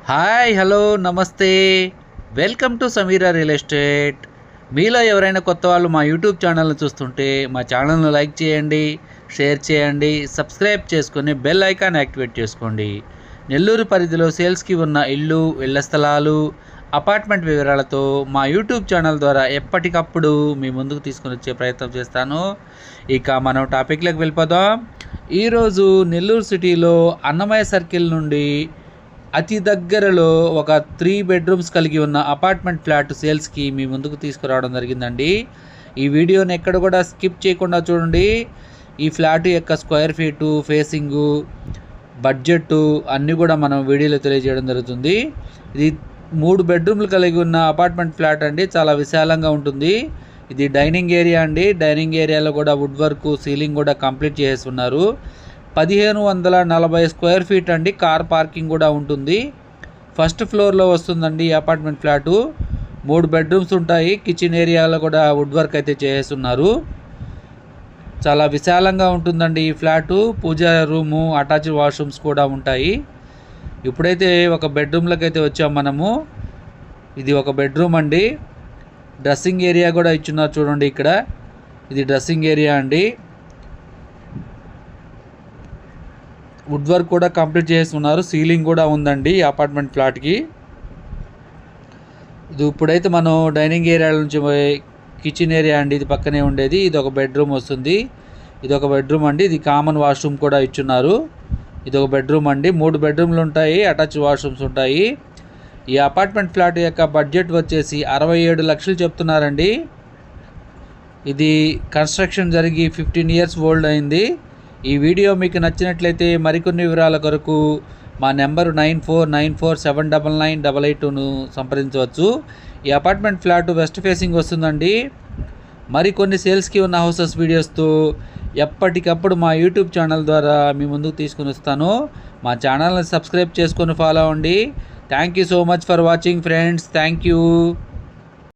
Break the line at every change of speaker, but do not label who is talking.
Hi hello నమస్తే welcome to Sameera real estate. మీలో ఎవరైనా కొత్త వాళ్ళు మా యూట్యూబ్ ఛానల్ని చూస్తుంటే మా ఛానల్ను లైక్ చేయండి, షేర్ చేయండి, సబ్స్క్రైబ్ చేసుకొని బెల్ ఐకాన్ యాక్టివేట్ చేసుకోండి. నెల్లూరు పరిధిలో సేల్స్కి ఉన్న ఇల్లు, ఇళ్ల స్థలాలు, అపార్ట్మెంట్ వివరాలతో మా యూట్యూబ్ ఛానల్ ద్వారా ఎప్పటికప్పుడు మీ ముందుకు తీసుకొని వచ్చే ప్రయత్నం చేస్తాను. ఇక మనం టాపిక్లోకి వెళ్ళిపోదాం. ఈరోజు నెల్లూరు సిటీలో అన్నమయ్య సర్కిల్ నుండి అతి దగ్గరలో ఒక 3 బెడ్రూమ్స్ కలిగి ఉన్న అపార్ట్మెంట్ ఫ్లాట్ సేల్స్కి మీ ముందుకు తీసుకురావడం జరిగిందండి. ఈ వీడియోని ఎక్కడ కూడా స్కిప్ చేయకుండా చూడండి. ఈ ఫ్లాట్ యొక్క స్క్వేర్ ఫీటు, ఫేసింగు, బడ్జెట్ అన్నీ కూడా మనం వీడియోలో తెలియజేయడం జరుగుతుంది. ఇది 3 బెడ్రూమ్లు కలిగి ఉన్న అపార్ట్మెంట్ ఫ్లాట్ అండి. చాలా విశాలంగా ఉంటుంది. ఇది డైనింగ్ ఏరియా అండి. డైనింగ్ ఏరియాలో కూడా వుడ్ వర్క్, సీలింగ్ కూడా కంప్లీట్ చేసి ఉన్నారు. 1540 స్క్వేర్ ఫీట్ అండి. కార్ పార్కింగ్ కూడా ఉంటుంది. ఫస్ట్ ఫ్లోర్లో వస్తుందండి ఈ అపార్ట్మెంట్ ఫ్లాటు. 3 బెడ్రూమ్స్ ఉంటాయి. కిచెన్ ఏరియాలో కూడా వుడ్ వర్క్ అయితే చేస్తున్నారు. చాలా విశాలంగా ఉంటుందండి ఈ ఫ్లాటు. పూజా రూము, అటాచ్డ్ వాష్రూమ్స్ కూడా ఉంటాయి. ఇప్పుడైతే ఒక బెడ్రూమ్లోకి అయితే వచ్చాం మనము. ఇది ఒక బెడ్రూమ్ అండి. డ్రెస్సింగ్ ఏరియా కూడా ఇచ్చున్నారు చూడండి ఇక్కడ. ఇది డ్రెస్సింగ్ ఏరియా అండి. వుడ్ వర్క్ కూడా కంప్లీట్ చేస్తున్నారు. సీలింగ్ కూడా ఉందండి ఈ అపార్ట్మెంట్ ఫ్లాట్కి. ఇది ఇప్పుడైతే మనం డైనింగ్ ఏరియా నుంచి కిచెన్ ఏరియా అండి. ఇది పక్కనే ఉండేది. ఇది ఒక బెడ్రూమ్ వస్తుంది. ఇది ఒక బెడ్రూమ్ అండి. ఇది కామన్ వాష్రూమ్ కూడా ఇచ్చున్నారు. ఇది ఒక బెడ్రూమ్ అండి. 3 బెడ్రూమ్లు ఉంటాయి. అటాచ్ వాష్రూమ్స్ ఉంటాయి. ఈ అపార్ట్మెంట్ ఫ్లాట్ యొక్క బడ్జెట్ వచ్చేసి 67 లక్షలు చెప్తున్నారండి. ఇది కన్స్ట్రక్షన్ జరిగి 15 ఇయర్స్ ఓల్డ్ అయింది. ఈ వీడియో మీకు నచ్చినట్లయితే మరికొన్ని వివరాల కొరకు మా నెంబరు 9494799882ను సంప్రదించవచ్చు. ఈ అపార్ట్మెంట్ ఫ్లాట్ వెస్ట్ ఫేసింగ్ వస్తుందండి. మరికొన్ని సేల్స్కి ఉన్న హౌసెస్ వీడియోస్తో ఎప్పటికప్పుడు మా యూట్యూబ్ ఛానల్ ద్వారా మీ ముందుకు తీసుకుని వస్తాను. మా ఛానల్ని సబ్స్క్రైబ్ చేసుకొని ఫాలో అవ్వండి. Thank you so much for watching friends. Thank you.